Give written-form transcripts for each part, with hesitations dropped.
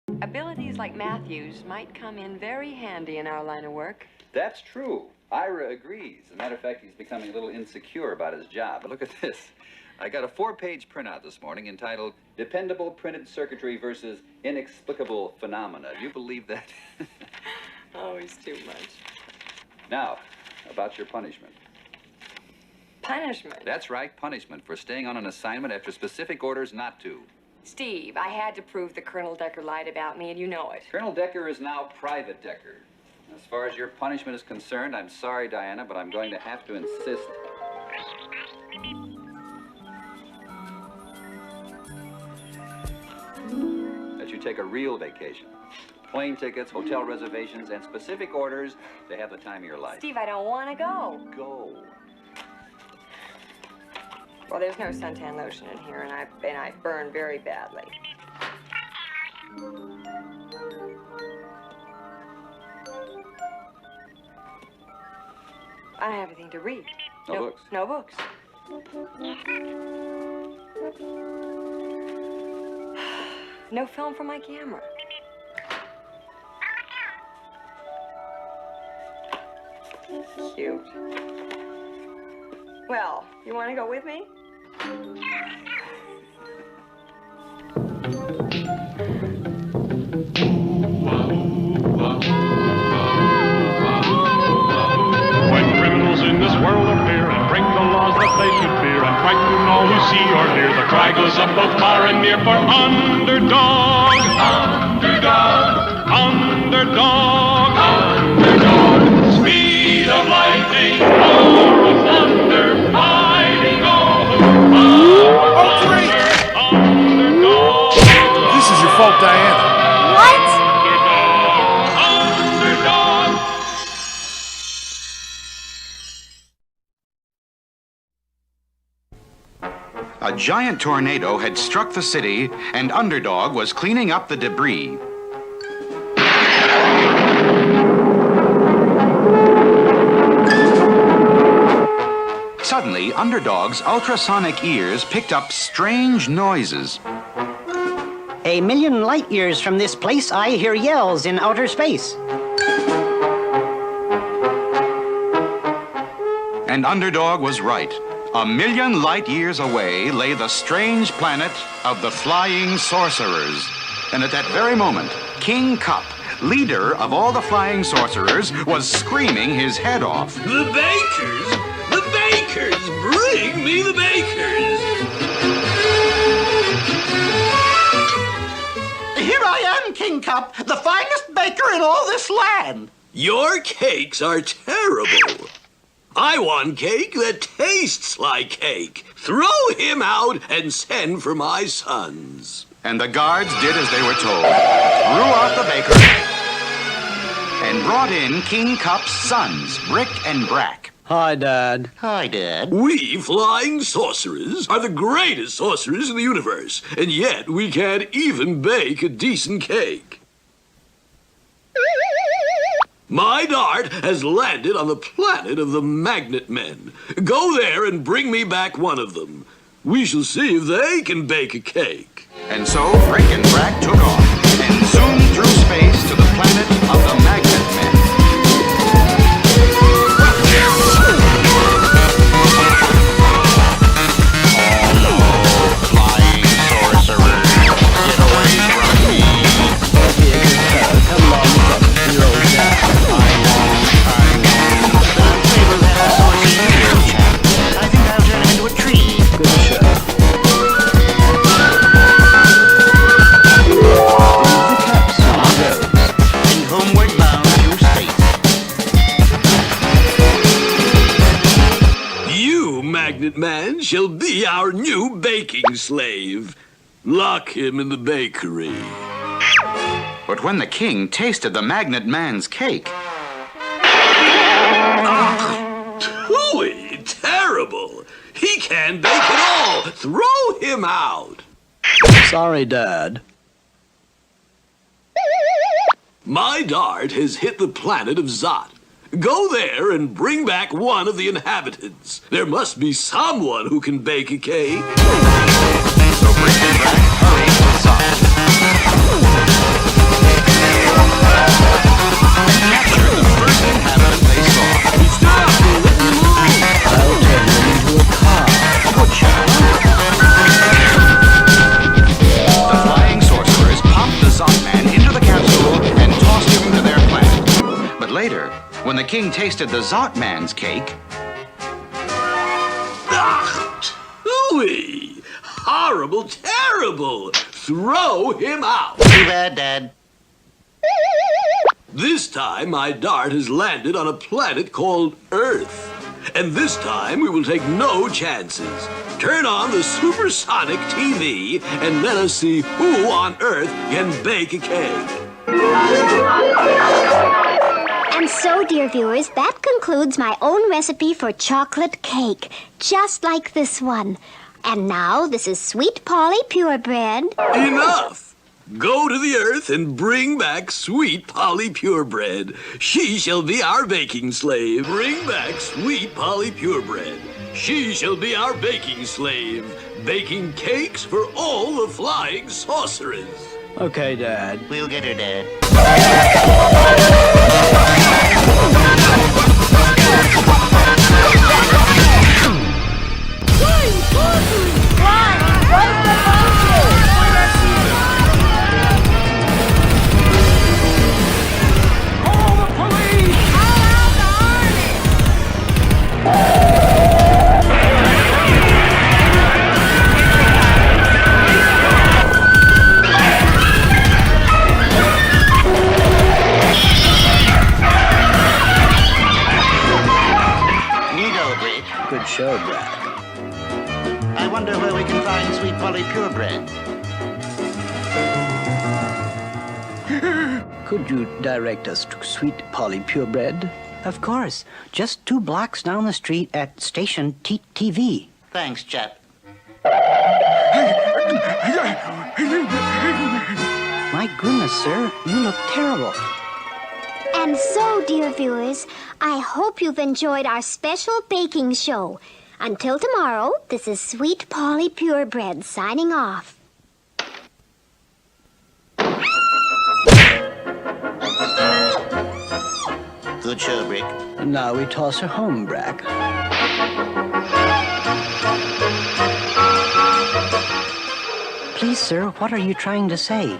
Abilities like Matthew's might come in very handy in our line of work. That's true. Ira agrees. As a matter of fact, he's becoming a little insecure about his job. But look at this. I got a 4-page printout this morning entitled Dependable Printed Circuitry versus Inexplicable Phenomena. Do you believe that? Always too much. Now, about your punishment. Punishment? That's right, punishment for staying on an assignment after specific orders not to. Steve, I had to prove that Colonel Decker lied about me, and you know it. Colonel Decker is now Private Decker. As far as your punishment is concerned, I'm sorry, Diana, but I'm going to have to insist. That you take a real vacation. Plane tickets, hotel reservations, and specific orders to have the time of your life. Steve, I don't want to go. Go. Well, there's no suntan lotion in here, and I burn very badly. I don't have anything to read. No books? No books. No film for my camera. Cute. Well, you want to go with me? When criminals in this world appear and break the laws that they should fear and frighten all who see or hear, the cry goes up both far and near for underdog, underdog, underdog, underdog. Speed of lightning, roar of thunder, fighting all who underdog. This is your fault, Diana. A giant tornado had struck the city, and Underdog was cleaning up the debris. Suddenly, Underdog's ultrasonic ears picked up strange noises. A million light years from this place, I hear yells in outer space. And Underdog was right. A million light years away lay the strange planet of the Flying Sorcerers. And at that very moment, King Kup, leader of all the Flying Sorcerers, was screaming his head off. The bakers! The bakers! Bring me the bakers! Here I am, King Kup, the finest baker in all this land. Your cakes are terrible. I want cake that tastes like cake. Throw him out and send for my sons. And the guards did as they were told, threw out the baker, and brought in King Kup's sons, Brick and Brack. Hi, Dad. Hi, Dad. We flying sorcerers are the greatest sorcerers in the universe, and yet we can't even bake a decent cake. My dart has landed on the planet of the Magnet Men. Go there and bring me back one of them. We shall see if they can bake a cake. And so Brick and Brack took off and zoomed through space to the planet of the Magnet Men. Flying sorcerers, get away from me. Come on, I think I'll turn him into a tree. Good show. And homeward bound to space. You, Magnet Man, shall be our new baking slave. Lock him in the bakery. But when the king tasted the Magnet Man's cake, Tooey, terrible. He can't bake at all. Throw him out. Sorry, Dad. My dart has hit the planet of Zot. Go there and bring back one of the inhabitants. There must be someone who can bake a cake. so Brick and Brack hurried to Zot. king tasted the Zotman's cake, Ooh-wee! Horrible, terrible! Throw him out! Too bad, Dad. This time, my dart has landed on a planet called Earth. And this time, we will take no chances. Turn on the supersonic TV and let us see who on Earth can bake a cake. And so, dear viewers, that concludes my own recipe for chocolate cake, just like this one. And now, this is Sweet Polly Purebred. Enough! Go to the Earth and bring back Sweet Polly Purebred. She shall be our baking slave. Bring back Sweet Polly Purebred. She shall be our baking slave, baking cakes for all the flying sorcerers. Okay, Dad. We'll get her, Dad. Good show, Brad. I wonder where we can find Sweet Polly Purebred. Could you direct us to Sweet Polly Purebred? Of course. Just 2 blocks down the street at Station TV. Thanks, chap. My goodness, sir, you look terrible. And so, dear viewers, I hope you've enjoyed our special baking show. Until tomorrow, this is Sweet Polly Purebred signing off. Good show, Brick. Now we toss her home, Brack. Please, sir, what are you trying to say?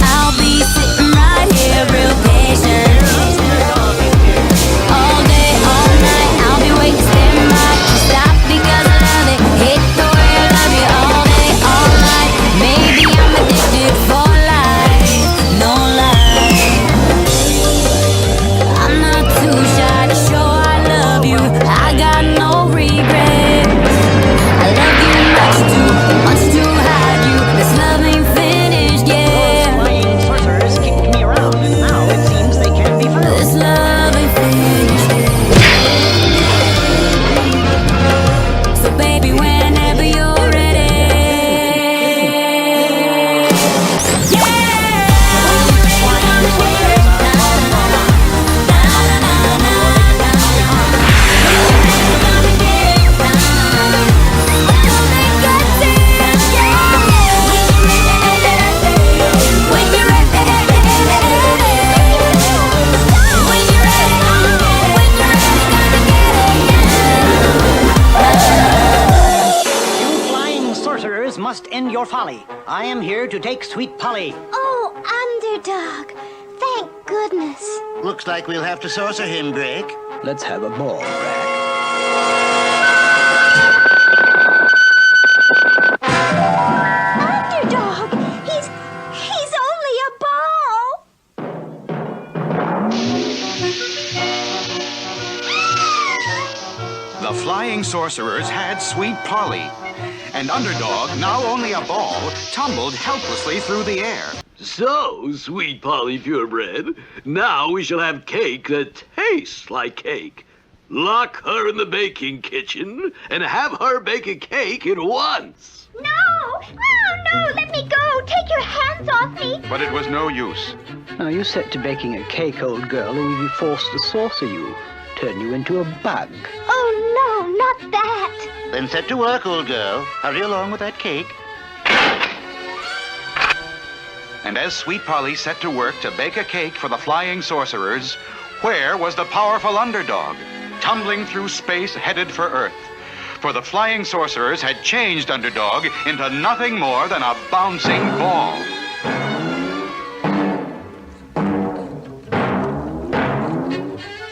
I'll be sitting right here real patient. must end your folly. I am here to take Sweet Polly. Oh, Underdog. Thank goodness. Looks like we'll have to saucer him, Drake. Let's have a ball, Brack. Underdog! He's only a ball! The flying sorcerers had Sweet Polly, and Underdog, now only a ball, tumbled helplessly through the air. So, Sweet Polly Purebred, now we shall have cake that tastes like cake. Lock her in the baking kitchen and have her bake a cake at once. No! Oh, no! Let me go! Take your hands off me! But it was no use. Now, you set to baking a cake, old girl, and we'll be forced to saucer you. Turn you into a bug. Oh, no, not that. Then set to work, old girl. Hurry along with that cake. And as Sweet Polly set to work to bake a cake for the flying sorcerers, where was the powerful underdog, tumbling through space headed for Earth? For the flying sorcerers had changed Underdog into nothing more than a bouncing ball.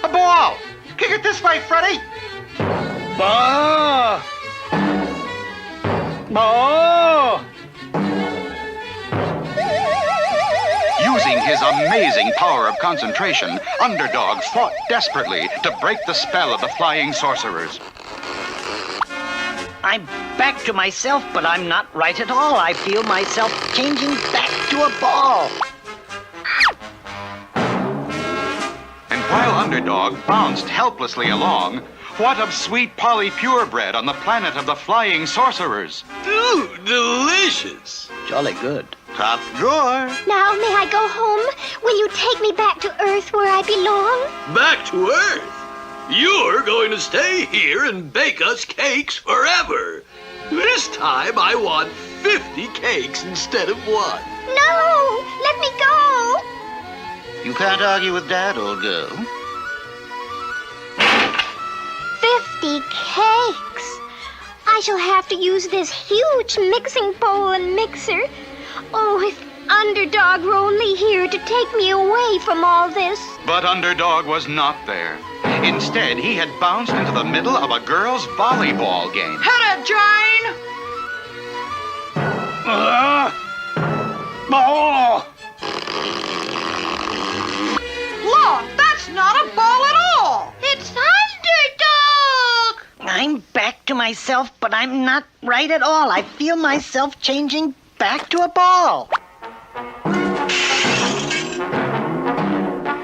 A ball! Kick it this way, Freddy! Ball! Ball! Using his amazing power of concentration, Underdog fought desperately to break the spell of the flying sorcerers. I'm back to myself, but I'm not right at all. I feel myself changing back to a ball. And while Underdog bounced helplessly along, what of Sweet Polly Purebred on the planet of the flying sorcerers? Ooh, delicious. Jolly good. Top drawer. Now, may I go home? Will you take me back to Earth where I belong? Back to Earth? You're going to stay here and bake us cakes forever. This time I want 50 cakes instead of 1. No! Let me go! You can't argue with Dad, old girl. 50 cakes. I shall have to use this huge mixing bowl and mixer. Oh, if Underdog were only here to take me away from all this. But Underdog was not there. Instead, he had bounced into the middle of a girls' volleyball game. Hit it, Jane! Ball! Look, that's not a ball at all! It's Underdog! I'm back to myself, but I'm not right at all. I feel myself changing back to a ball.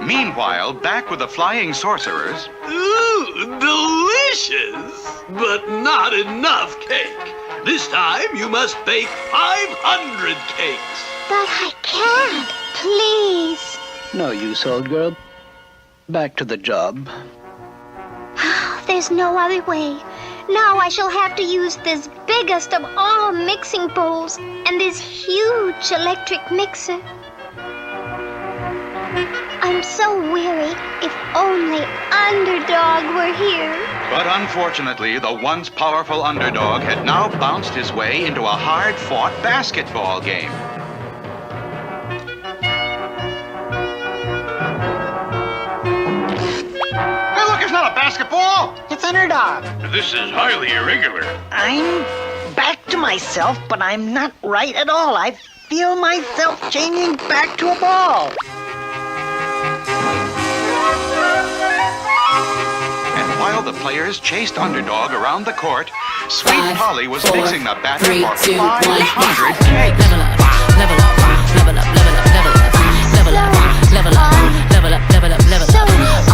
Meanwhile, back with the flying sorcerers, Ooh, delicious! But not enough cake. This time you must bake 500 cakes. But I can't. Please. No use, old girl. Back to the job. There's no other way. Now I shall have to use this biggest of all mixing bowls and this huge electric mixer. I'm so weary. If only Underdog were here. but unfortunately, the once powerful Underdog had now bounced his way into a hard-fought basketball game. Hey, look, it's not a basketball! It's Underdog. This is highly irregular. I'm back to myself, but I'm not right at all. I feel myself changing back to a ball. And while the players chased Underdog around the court, Sweet Polly was mixing the batter for 500 cakes. Level up, level up, level up, level up, level up, level up, level up, level up, level up.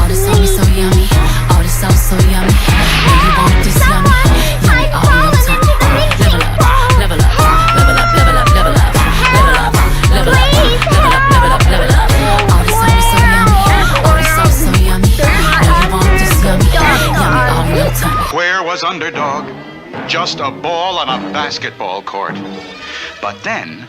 All this so yummy, all this so yummy. When you want this yummy, yummy all your time. Level up, level up, level up, level up, level up, level up, level up, level up, level up, level up. All this so yummy, all this so yummy. When you want this yummy, yummy all your time. Where was Underdog? Just a ball on a basketball court. But then,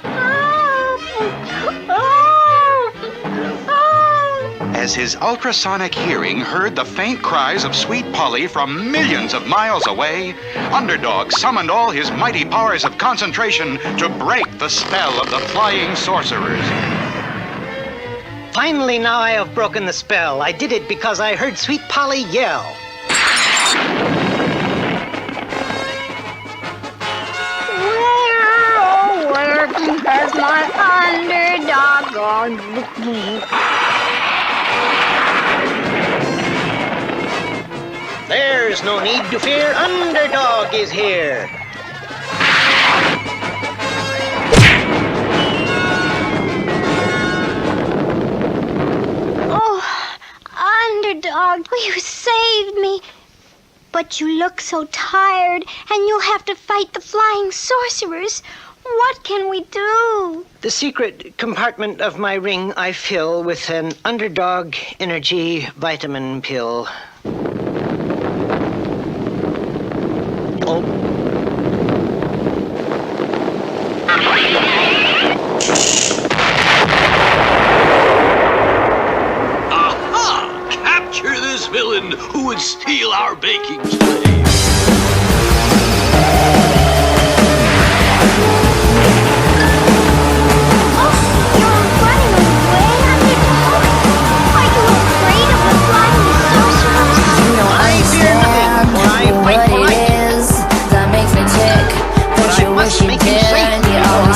as his ultrasonic hearing heard the faint cries of Sweet Polly from millions of miles away, Underdog summoned all his mighty powers of concentration to break the spell of the flying sorcerers. Finally, now I have broken the spell. I did it because I heard Sweet Polly yell. Where has my Underdog gone? There's no need to fear. Underdog is here. Oh, Underdog, you saved me. But you look so tired, and you'll have to fight the flying sorcerers. What can we do? The secret compartment of my ring I fill with an Underdog Energy vitamin pill. Oh. Aha! Capture this villain who would steal our baking slave.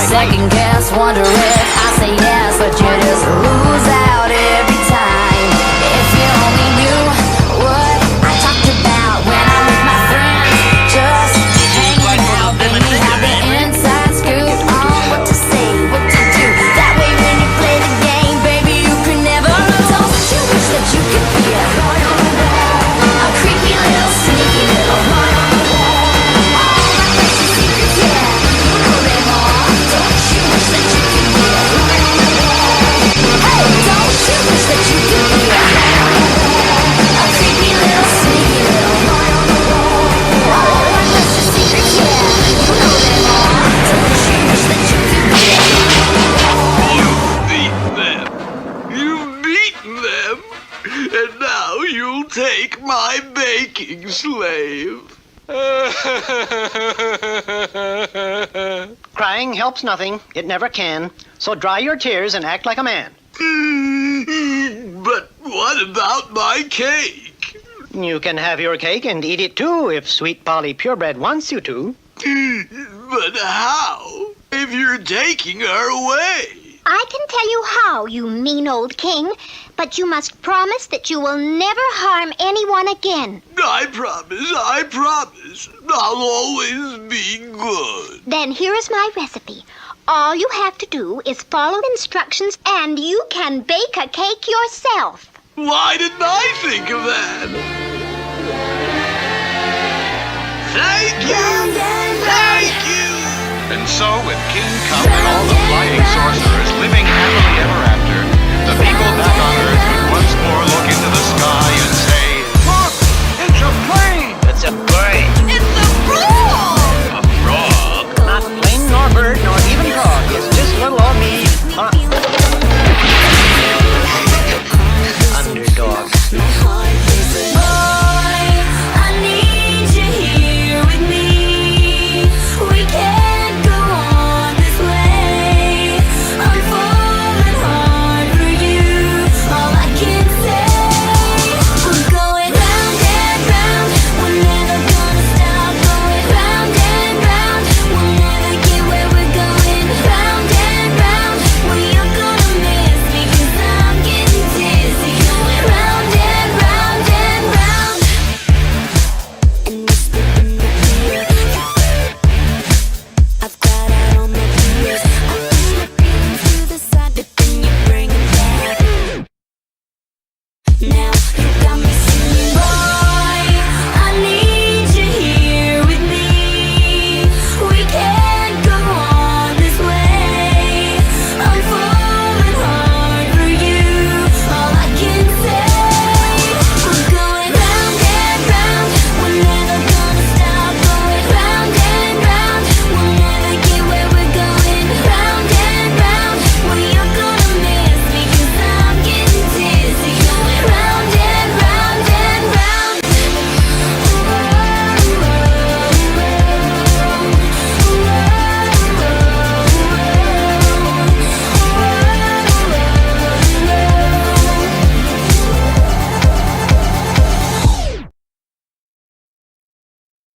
Second guess, wonder if I say yes, but you just lose out every time. If you only knew what I talked about when I'm with my friends, just hanging out, then we have the inside scoop on what to say, what to do. That way when you play the game, baby, you can never lose. Don't you wish that you could be a creepy little, sneaky little boy on the wall? All my precious secrets, yeah, you know them all. Don't you wish that you could be a fly on the wall? Hey, don't you wish that you could be a fly on the wall? A creepy little, sneaky little boy on the wall. All my precious secrets, yeah, you know them all. Don't you wish that you could be a fly on the wall? You've beaten them, and now you'll take my baking slave. Crying helps nothing. It never can. So dry your tears and act like a man. But what about my cake? You can have your cake and eat it too if Sweet Polly Purebred wants you to. But how? If you're taking her away? I can tell you how, you mean old king, but you must promise that you will never harm anyone again. I promise. I'll always be good. Then here is my recipe. All you have to do is follow instructions and you can bake a cake yourself. Why didn't I think of that? Thank you! Thank you! And so, with King Cup and all the flying sorcerers